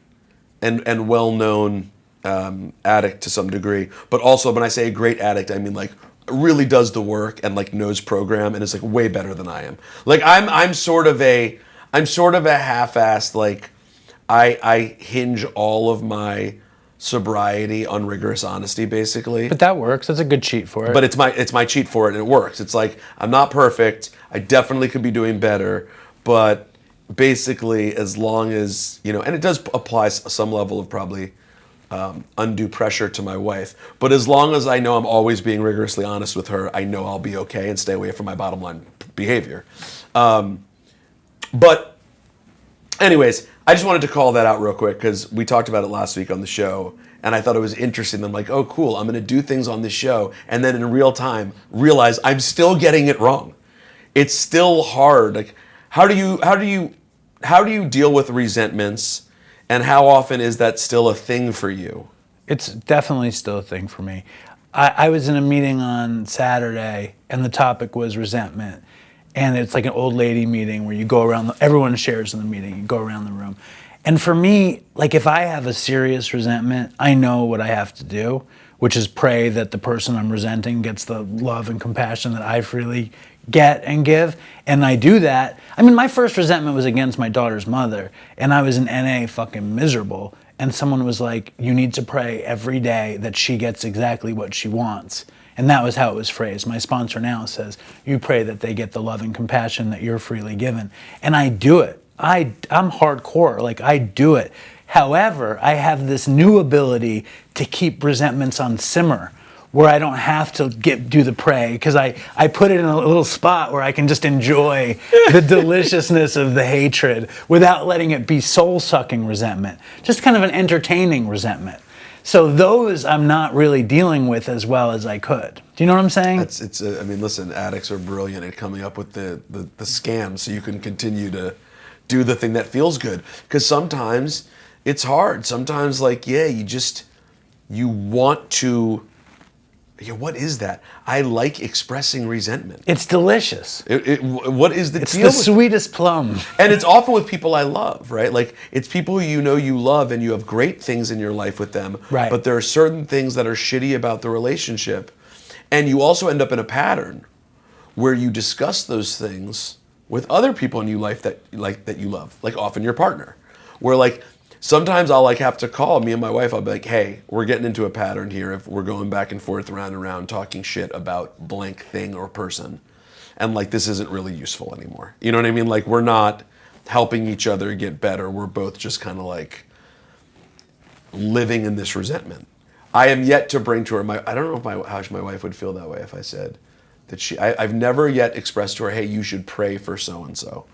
S1: and well-known addict to some degree, but also when I say a great addict, I mean like really does the work and like knows program and is like way better than I am. Like I'm sort of a half-assed, like I hinge all of my sobriety on rigorous honesty, basically.
S2: But that works. That's a good cheat for it.
S1: But it's my cheat for it, and it works. It's like I'm not perfect. I definitely could be doing better, but basically, as long as and it does apply some level of probably undue pressure to my wife. But as long as I know I'm always being rigorously honest with her, I know I'll be okay and stay away from my bottom line behavior. But anyways, I just wanted to call that out real quick because we talked about it last week on the show, and I thought it was interesting. I'm like, oh, cool, I'm going to do things on this show, and then in real time realize I'm still getting it wrong. It's still hard. Like, how do you deal with resentments, and how often is that still a thing for you?
S2: It's definitely still a thing for me. I was in a meeting on Saturday, and the topic was resentment. And it's like an old lady meeting where you go around, everyone shares in the meeting, you go around the room. And for me, like if I have a serious resentment, I know what I have to do, which is pray that the person I'm resenting gets the love and compassion that I freely get and give. And I do that. I mean, my first resentment was against my daughter's mother, and I was in NA fucking miserable. And someone was like, you need to pray every day that she gets exactly what she wants. And that was how it was phrased. My sponsor now says, you pray that they get the love and compassion that you're freely given. And I do it. I'm hardcore, like I do it. However, I have this new ability to keep resentments on simmer, where I don't have to do the pray, because I put it in a little spot where I can just enjoy the deliciousness of the hatred without letting it be soul-sucking resentment. Just kind of an entertaining resentment. So those I'm not really dealing with as well as I could. Do you know what I'm saying?
S1: I mean, listen, addicts are brilliant at coming up with the scam so you can continue to do the thing that feels good. Because sometimes it's hard. Sometimes, like, yeah, you want to... Yeah, what is that? I like expressing resentment.
S2: It's delicious.
S1: What is the
S2: It's
S1: deal?
S2: the sweetest plum.
S1: And it's often with people I love, right? Like, it's people who you love and you have great things in your life with them.
S2: Right.
S1: But there are certain things that are shitty about the relationship. And you also end up in a pattern where you discuss those things with other people in your life that you love. Like, often your partner. Where, like, sometimes I'll like have to call me and my wife. I'll be like, hey, we're getting into a pattern here. If we're going back and forth, around and around, talking shit about blank thing or person. And like, this isn't really useful anymore. You know what I mean? Like, we're not helping each other get better. We're both just kind of like living in this resentment. I am yet to bring to her, I don't know how my wife would feel that way if I said that I've never yet expressed to her, hey, you should pray for so-and-so.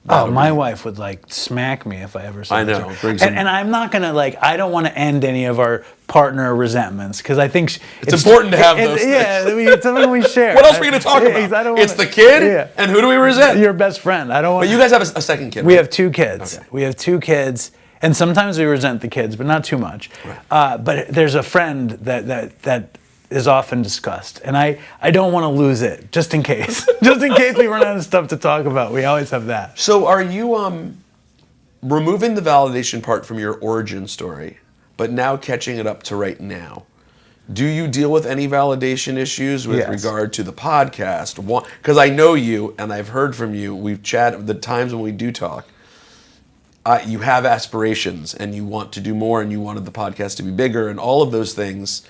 S2: Oh, my wife would like smack me if I ever said that.
S1: I know.
S2: And I'm not gonna I don't want to end any of our partner resentments, because I think
S1: it's important to have those things.
S2: Yeah, it's something we share.
S1: What else are we gonna talk about? It's the kid, and who do we resent?
S2: Your best friend. I don't want.
S1: But you guys have a second kid.
S2: We
S1: right?
S2: have 2 kids.
S1: Okay.
S2: We have 2 kids, and sometimes we resent the kids, but not too much. Right. But there's a friend that is often discussed, and I don't want to lose it, just in case. Just in case we run out of stuff to talk about. We always have that.
S1: So are you removing the validation part from your origin story, but now catching it up to right now? Do you deal with any validation issues with regard to the podcast? Because I know you, and I've heard from you, we've chatted, the times when we do talk, you have aspirations, and you want to do more, and you wanted the podcast to be bigger, and all of those things.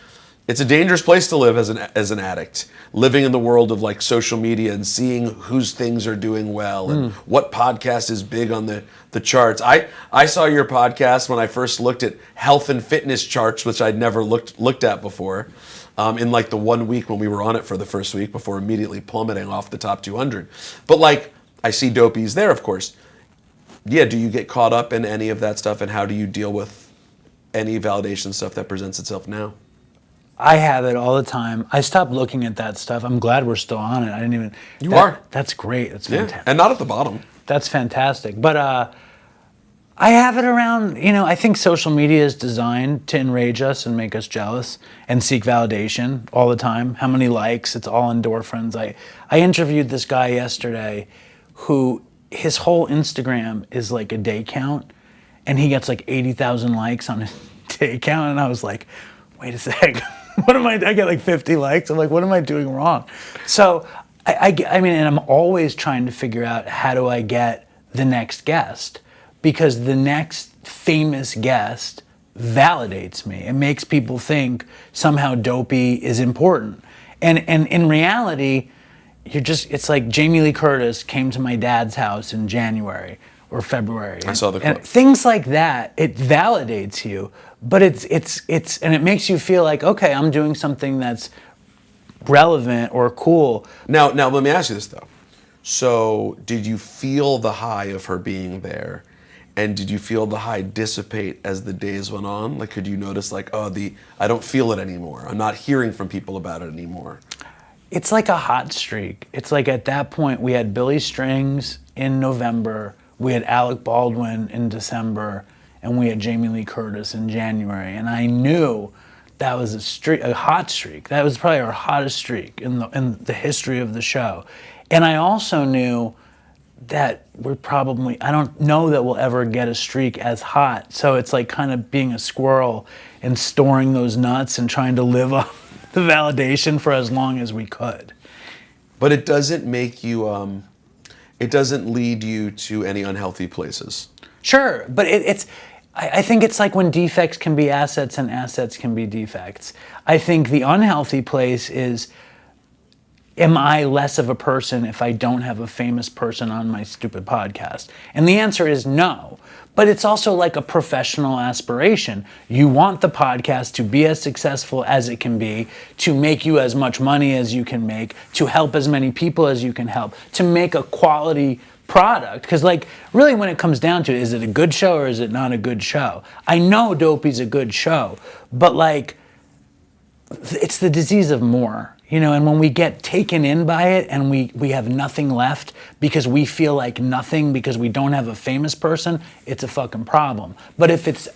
S1: It's a dangerous place to live as an addict, living in the world of like social media and seeing whose things are doing well and what podcast is big on the charts. I saw your podcast when I first looked at health and fitness charts, which I'd never looked at before, in like the 1 week when we were on it for the first week before immediately plummeting off the top 200. But like, I see Dopey's there, of course. Yeah, do you get caught up in any of that stuff, and how do you deal with any validation stuff that presents itself now?
S2: I have it all the time. I stopped looking at that stuff. I'm glad we're still on it. I didn't even.
S1: You are.
S2: That's great. That's fantastic.
S1: And not at the bottom.
S2: That's fantastic. But I have it around. I think social media is designed to enrage us and make us jealous and seek validation all the time. How many likes? It's all endorphins. I interviewed this guy yesterday, who his whole Instagram is like a day count, and he gets like 80,000 likes on his day count, and I was like, wait a sec. I get like 50 likes. I'm like, what am I doing wrong? So, I mean, and I'm always trying to figure out, how do I get the next guest? Because the next famous guest validates me. It makes people think somehow Dopey is important. And in reality, it's like Jamie Lee Curtis came to my dad's house in January or February.
S1: I saw the clip.
S2: Things like that, it validates you, but it's and it makes you feel like, okay, I'm doing something that's relevant or cool.
S1: Now let me ask you this though. So did you feel the high of her being there? And did you feel the high dissipate as the days went on? Like, could you notice like, I don't feel it anymore. I'm not hearing from people about it anymore.
S2: It's like a hot streak. It's like at that point we had Billy Strings in November, we had Alec Baldwin in December, and we had Jamie Lee Curtis in January. And I knew that was a hot streak. That was probably our hottest streak in the history of the show. And I also knew that I don't know that we'll ever get a streak as hot. So it's like kind of being a squirrel and storing those nuts and trying to live off the validation for as long as we could.
S1: But it doesn't make you, it doesn't lead you to any unhealthy places.
S2: Sure, but I think it's like when defects can be assets and assets can be defects. I think the unhealthy place is, am I less of a person if I don't have a famous person on my stupid podcast? And the answer is no. But it's also like a professional aspiration. You want the podcast to be as successful as it can be, to make you as much money as you can make, to help as many people as you can help, to make a quality product. Because like, really when it comes down to it, is it a good show or is it not a good show? I know Dopey's a good show, but like, it's the disease of more. And when we get taken in by it and we have nothing left because we feel like nothing because we don't have a famous person, it's a fucking problem. But if it's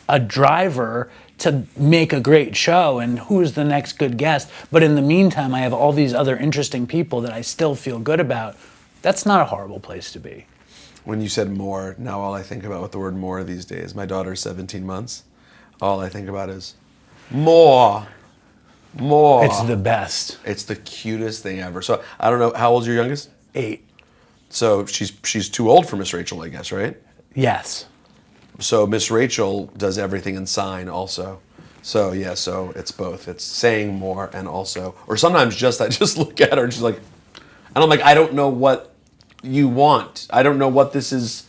S2: a driver to make a great show and who's the next good guest, but in the meantime I have all these other interesting people that I still feel good about, that's not a horrible place to be.
S1: When you said more, now all I think about with the word more these days, my daughter's 17 months, all I think about is more. More.
S2: It's the best.
S1: It's the cutest thing ever. So I don't know, how old's your youngest?
S2: 8.
S1: So she's too old for Miss Rachel, I guess, right?
S2: Yes.
S1: So Miss Rachel does everything in sign also. So yeah, so it's both. It's saying more and also, or sometimes I just look at her and she's like, and I'm like, I don't know what you want. I don't know what this is.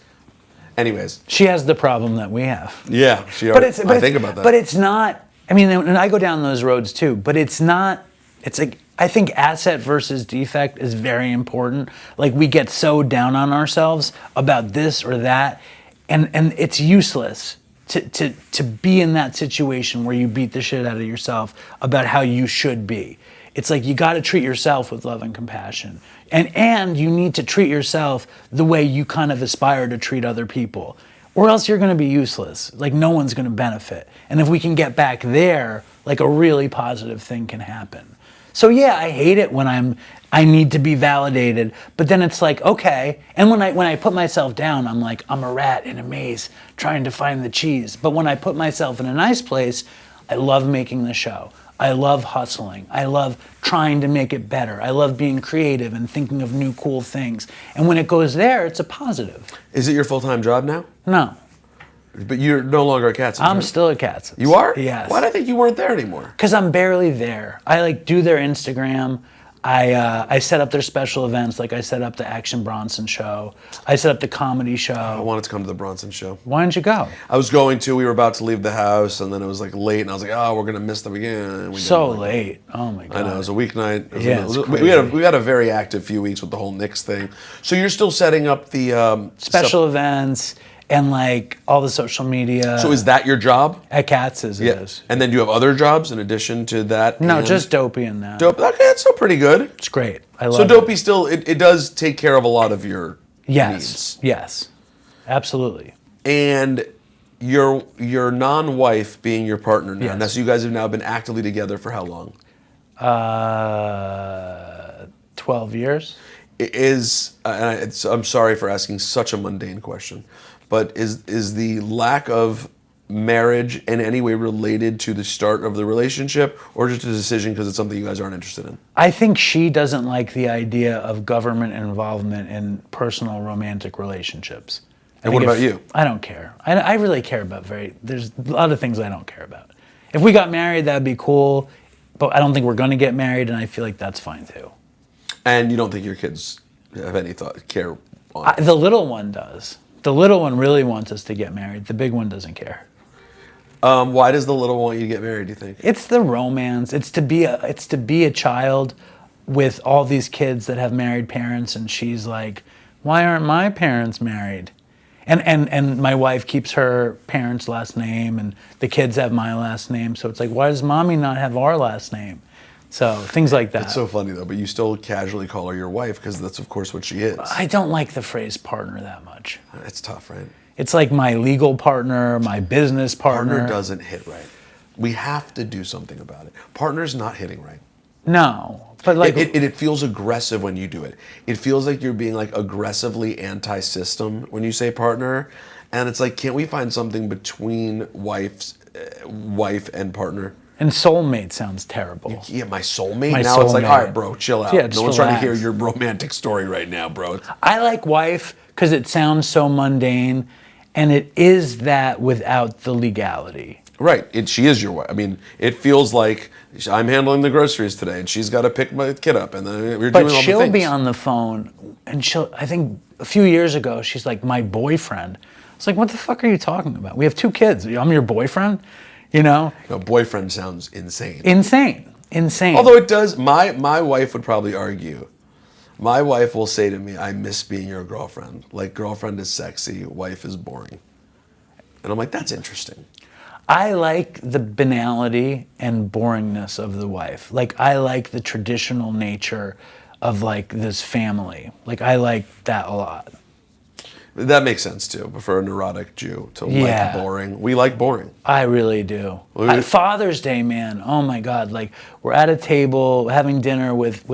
S1: Anyways.
S2: She has the problem that we have.
S1: Yeah, I think about that.
S2: But it's not. I mean, and I go down those roads too, but it's not, it's like, I think asset versus defect is very important. Like we get so down on ourselves about this or that, and it's useless to be in that situation where you beat the shit out of yourself about how you should be. It's like you got to treat yourself with love and compassion. And you need to treat yourself the way you kind of aspire to treat other people. Or else you're going to be useless. Like no one's going to benefit. And if we can get back there, like a really positive thing can happen. So yeah, I hate it when I need to be validated. But then it's like, okay. And when I put myself down, I'm like, I'm a rat in a maze trying to find the cheese. But when I put myself in a nice place, I love making the show. I love hustling. I love trying to make it better. I love being creative and thinking of new cool things. And when it goes there, it's a positive.
S1: Is it your full-time job now?
S2: No.
S1: But you're no longer at Katz's.
S2: I'm
S1: right?
S2: still at Katz's.
S1: You are?
S2: Yes.
S1: Why did I think you weren't there anymore?
S2: Because I'm barely there. I like do their Instagram. I set up their special events. Like I set up the Action Bronson show. I set up the comedy show.
S1: I wanted to come to the Bronson show.
S2: Why didn't you go?
S1: I was going to. We were about to leave the house, and then it was like late, and I was like, "Oh, we're gonna miss them again." And we
S2: So
S1: didn't.
S2: late. Oh my god.
S1: I know it was a weeknight. We had a very active few weeks with the whole Knicks thing. So you're still setting up the
S2: special events and like all the social media.
S1: So is that your job?
S2: At Katz's it is.
S1: And then do you have other jobs in addition to that?
S2: No, just Dopey and that.
S1: Dope. Okay, that's still pretty good.
S2: It's great. I love
S1: so
S2: it.
S1: Dopey still it does take care of a lot of your needs.
S2: Yes. Absolutely.
S1: And your non-wife being your partner now.
S2: Yes.
S1: Now, so you guys have now been actively together for how long?
S2: 12 years.
S1: I'm sorry for asking such a mundane question, but is the lack of marriage in any way related to the start of the relationship, or just a decision because it's something you guys aren't interested in?
S2: I think she doesn't like the idea of government involvement in personal romantic relationships.
S1: And what about you?
S2: I don't care. I really care about there's a lot of things I don't care about. If we got married, that'd be cool, but I don't think we're going to get married, and I feel like that's fine too.
S1: And you don't think your kids have any care on it?
S2: The little one does. The little one really wants us to get married. The big one doesn't care.
S1: Why does the little one want you to get married, do you think?
S2: It's the romance. It's to be a child with all these kids that have married parents, and she's like, why aren't my parents married? And my wife keeps her parents' last name, and the kids have my last name. So it's like, why does mommy not have our last name? So things like that.
S1: It's so funny though, but you still casually call her your wife because that's of course what she is.
S2: I don't like the phrase partner that much.
S1: It's tough, right?
S2: It's like my legal partner, my business partner.
S1: Partner doesn't hit right. We have to do something about it. Partner's not hitting right.
S2: No, but like
S1: it feels aggressive when you do it. It feels like you're being like aggressively anti-system when you say partner, and it's like, can't we find something between wife and partner?
S2: And soulmate sounds terrible.
S1: Yeah, my soulmate.
S2: My
S1: now it's like,
S2: soulmate.
S1: all right, bro, chill out.
S2: Yeah,
S1: no one's
S2: just
S1: trying to
S2: relax.
S1: hear your romantic story right now, bro.
S2: I like wife because it sounds so mundane, and it is that without the legality.
S1: Right. She is your wife. I mean, it feels like I'm handling the groceries today, and she's got to pick my kid up, and then we're doing all the things.
S2: But she'll be on the phone, and I think a few years ago, she's like, my boyfriend. I was like, what the fuck are you talking about? We have 2 kids. I'm your boyfriend? You know?
S1: No, boyfriend sounds insane.
S2: Insane.
S1: Although it does, my wife would probably argue. My wife will say to me, I miss being your girlfriend. Like, girlfriend is sexy, wife is boring. And I'm like, that's interesting.
S2: I like the banality and boringness of the wife. Like, I like the traditional nature of like this family. Like, I like that a lot.
S1: That makes sense too, but for a neurotic Jew to like boring. We like boring.
S2: I really do. Father's Day, man, oh my God. Like, we're at a table having dinner with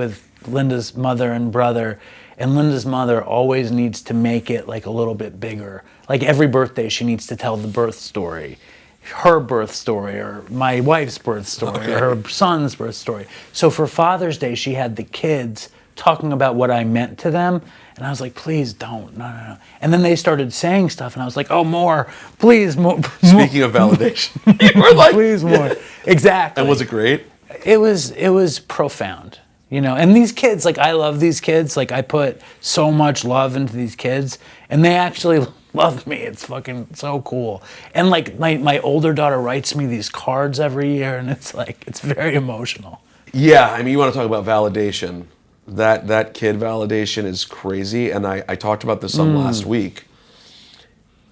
S2: Linda's mother and brother, and Linda's mother always needs to make it like a little bit bigger. Like every birthday, she needs to tell the birth story. Her birth story, or my wife's birth story, or her son's birth story. So for Father's Day, she had the kids talking about what I meant to them, and I was like, please don't, no. And then they started saying stuff, and I was like, oh, more, please, more.
S1: Speaking of validation, you were like,
S2: please, more. Exactly.
S1: And was it great?
S2: It was profound, you know. And these kids, like, I love these kids. Like, I put so much love into these kids, and they actually love me. It's fucking so cool. And like my older daughter writes me these cards every year, and it's like, it's very emotional.
S1: Yeah, I mean, you want to talk about validation. That kid validation is crazy, and I talked about this some last week.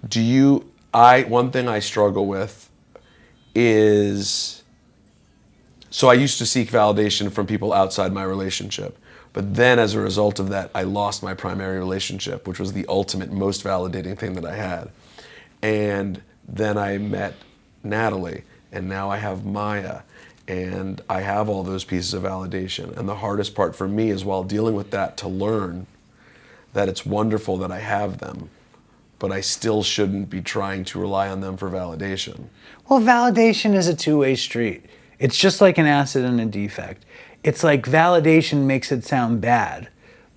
S1: One thing I struggle with is, so I used to seek validation from people outside my relationship, but then as a result of that, I lost my primary relationship, which was the ultimate, most validating thing that I had. And then I met Natalie, and now I have Maya, and I have all those pieces of validation. And the hardest part for me is, while dealing with that, to learn that it's wonderful that I have them, but I still shouldn't be trying to rely on them for validation.
S2: Well, validation is a two-way street. It's just like an acid and a defect. It's like validation makes it sound bad,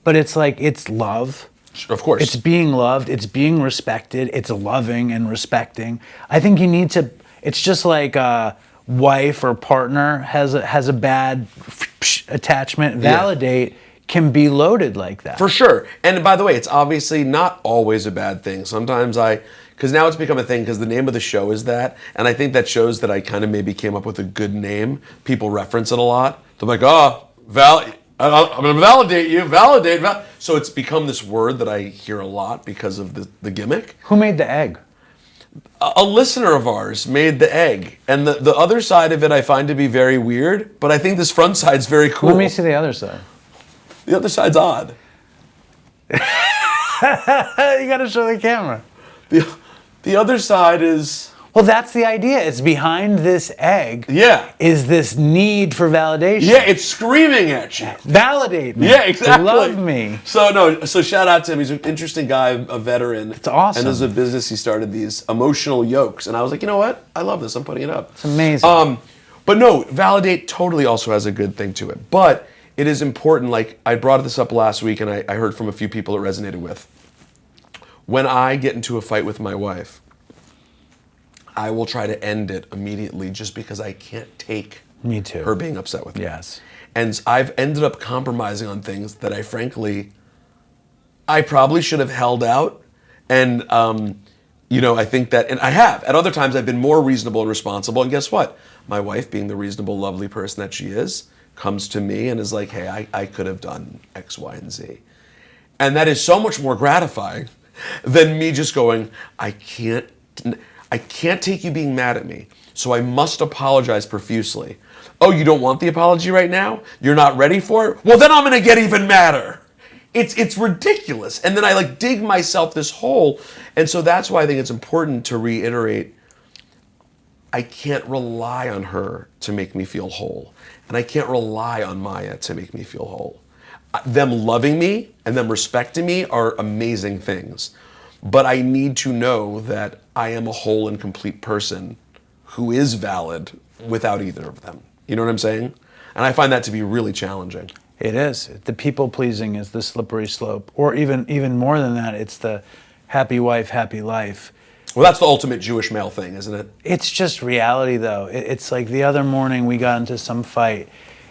S2: but it's like, it's love.
S1: Of course.
S2: It's being loved, it's being respected, it's loving and respecting. I think you need to, it's just like a wife or partner has a bad attachment. Validate can be loaded like that.
S1: For sure. And by the way, it's obviously not always a bad thing. Sometimes because now it's become a thing because the name of the show is that. And I think that shows that I kind of maybe came up with a good name. People reference it a lot. They're like, oh, I'm going to validate you, validate. So it's become this word that I hear a lot because of the gimmick.
S2: Who made the egg?
S1: A listener of ours made the egg. And the other side of it I find to be very weird, but I think this front side's very cool.
S2: Let me see the other side.
S1: The other side's odd.
S2: You got to show the camera.
S1: The other side is...
S2: Well, that's the idea. It's behind this egg.
S1: Yeah.
S2: Is this need for validation.
S1: Yeah, it's screaming at you.
S2: Validate me.
S1: Yeah, exactly.
S2: Love me.
S1: So shout out to him. He's an interesting guy, a veteran.
S2: It's awesome.
S1: And as a business, he started these emotional yokes. And I was like, you know what? I love this. I'm putting it up.
S2: It's amazing.
S1: But no, validate totally also has a good thing to it. But it is important, like I brought this up last week and I heard from a few people it resonated with. When I get into a fight with my wife, I will try to end it immediately just because I can't take
S2: Me too.
S1: her being upset with me.
S2: Yes.
S1: And I've ended up compromising on things that I probably should have held out. And, I think that, and I have. At other times, I've been more reasonable and responsible. And guess what? My wife, being the reasonable, lovely person that she is, comes to me and is like, hey, I could have done X, Y, and Z. And that is so much more gratifying than me just going, I can't take you being mad at me, so I must apologize profusely. Oh, you don't want the apology right now? You're not ready for it? Well, then I'm gonna get even madder. It's ridiculous. And then I dig myself this hole. And so that's why I think it's important to reiterate, I can't rely on her to make me feel whole. And I can't rely on Maya to make me feel whole. Them loving me and them respecting me are amazing things. But I need to know that I am a whole and complete person who is valid without either of them. You know what I'm saying? And I find that to be really challenging.
S2: It is. The people pleasing is the slippery slope. Or even more than that, it's the happy wife, happy life.
S1: Well, that's the ultimate Jewish male thing, isn't it?
S2: It's just reality, though. It's like the other morning we got into some fight,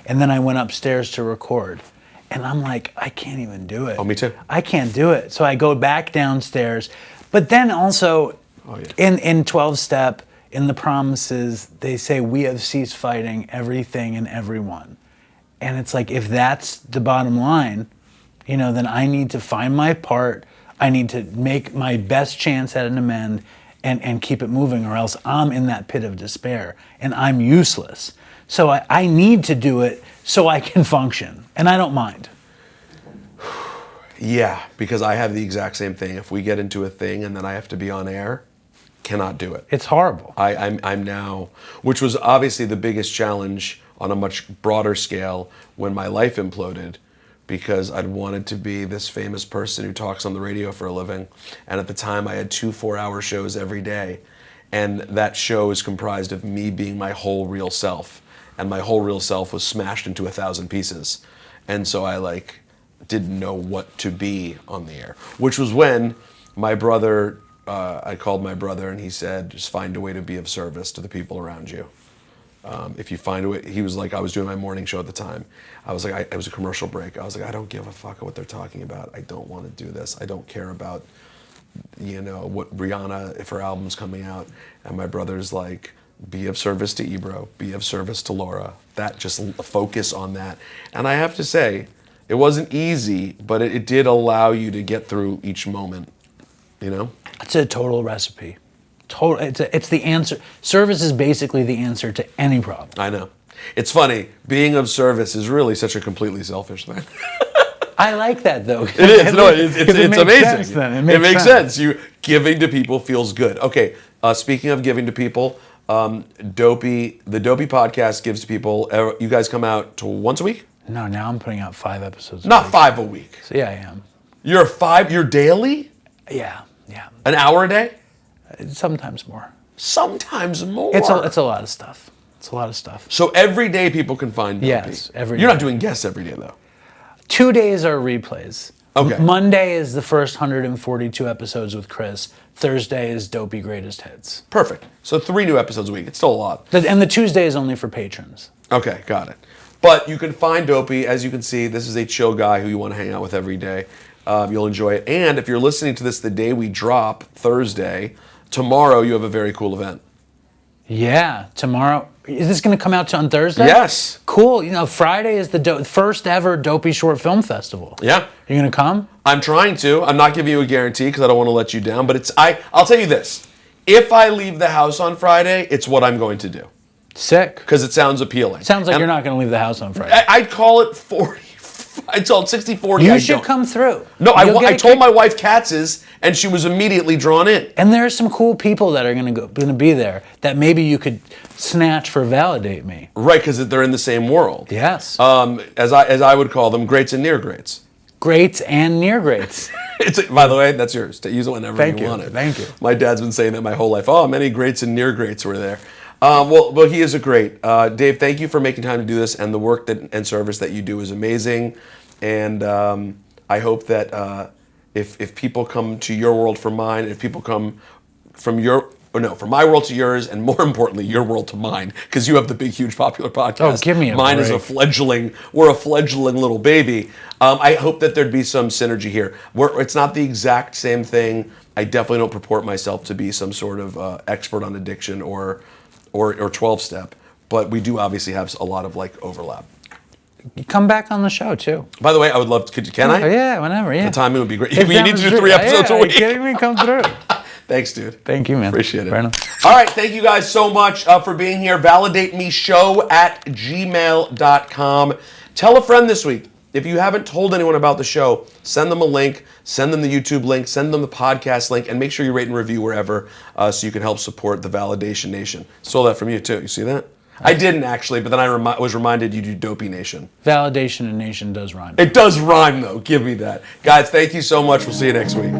S2: and then I went upstairs to record. And I'm like, I can't even do it.
S1: Oh, me too.
S2: I can't do it. So I go back downstairs. But then also, in 12-step, in the promises, they say, we have ceased fighting everything and everyone. And it's like, if that's the bottom line, then I need to find my part. I need to make my best chance at an amend and keep it moving, or else I'm in that pit of despair and I'm useless. So I need to do it so I can function, and I don't mind.
S1: Yeah, because I have the exact same thing. If we get into a thing and then I have to be on air, cannot do it.
S2: It's horrible.
S1: I'm now, which was obviously the biggest challenge on a much broader scale when my life imploded, because I'd wanted to be this famous person who talks on the radio for a living. And at the time I had 2 4-hour shows every day. And that show is comprised of me being my whole real self. And my whole real self was smashed into 1,000 pieces. And so I didn't know what to be on the air, which was when my brother, I called my brother and he said, just find a way to be of service to the people around you. If you find a way, he was like, I was doing my morning show at the time. I was like, it was a commercial break. I was like, I don't give a fuck what they're talking about. I don't want to do this. I don't care about, what Rihanna, if her album's coming out. And my brother's like, be of service to Ebro, be of service to Laura. That, just focus on that. And I have to say, it wasn't easy, but it did allow you to get through each moment,
S2: It's a total recipe. It's the answer. Service is basically the answer to any problem.
S1: I know. It's funny. Being of service is really such a completely selfish thing.
S2: I like that, though.
S1: It is. No, it's amazing.
S2: Sense, then.
S1: It makes sense. You giving to people feels good. Okay. Speaking of giving to people, the Dopey Podcast gives to people. You guys come out to once a week?
S2: No, now I'm putting out 5 episodes.
S1: Not 5 a week.
S2: So, yeah, I am.
S1: You're daily?
S2: Yeah.
S1: An hour a day?
S2: Sometimes more.
S1: Sometimes more.
S2: It's a lot of stuff.
S1: So every day people can find Dopey.
S2: Yes, every day.
S1: You're not doing guests every day though.
S2: 2 days are replays.
S1: Okay.
S2: Monday is the first 142 episodes with Chris. Thursday is Dopey Greatest Hits.
S1: Perfect. So 3 new episodes a week. It's still a lot.
S2: And the Tuesday is only for patrons.
S1: Okay, got it. But you can find Dopey, as you can see, this is a chill guy who you want to hang out with every day. You'll enjoy it. And if you're listening to this the day we drop, Thursday, tomorrow you have a very cool event.
S2: Yeah, tomorrow. Is this going to come out on Thursday?
S1: Yes.
S2: Cool. Friday is the first ever Dopey Short Film Festival.
S1: Yeah.
S2: You going to come?
S1: I'm trying to. I'm not giving you a guarantee because I don't want to let you down. But I'll tell you this. If I leave the house on Friday, it's what I'm going to do.
S2: Sick.
S1: Because it sounds appealing.
S2: Sounds like you're not going to leave the house on Friday.
S1: I'd call it 40. I'd call it 60-40.
S2: You should come through.
S1: No, I told my wife Katz's, and she was immediately drawn in.
S2: And there are some cool people that are going to be there that maybe you could snatch for Validate Me.
S1: Right, because they're in the same world.
S2: Yes.
S1: As I would call them, greats and near greats.
S2: Greats and near greats.
S1: By the way, that's yours. Use it whenever you want it.
S2: Thank you.
S1: My dad's been saying that my whole life. Oh, many greats and near greats were there. Well, he is a great. Dave, thank you for making time to do this, and the work and service that you do is amazing. And I hope that if people come to your world from mine, if people come from from my world to yours, and more importantly, your world to mine, because you have the big, huge, popular podcast.
S2: Oh, give me a
S1: Mine
S2: break.
S1: is a fledgling. We're a fledgling little baby. I hope that there'd be some synergy here. It's not the exact same thing. I definitely don't purport myself to be some sort of expert on addiction or 12-step, but we do obviously have a lot of overlap.
S2: You come back on the show too.
S1: By the way, I would love to. Can I?
S2: Yeah, whenever. Yeah.
S1: The timing would be great.
S2: If
S1: We
S2: that
S1: need to
S2: was
S1: do 3 episodes a week.
S2: Are you kidding me? Come through.
S1: Thanks, dude.
S2: Thank you, man.
S1: Appreciate it.
S2: Right on.
S1: All right, thank you guys so much for being here. validatemeshow@gmail.com. Tell a friend this week. If you haven't told anyone about the show, send them a link, send them the YouTube link, send them the podcast link, and make sure you rate and review wherever so you can help support the Validation Nation. Stole that from you, too. You see that? I didn't, actually, but then I was reminded you do Dopey Nation.
S2: Validation and Nation does rhyme.
S1: It does rhyme, though. Give me that. Guys, thank you so much. We'll see you next week.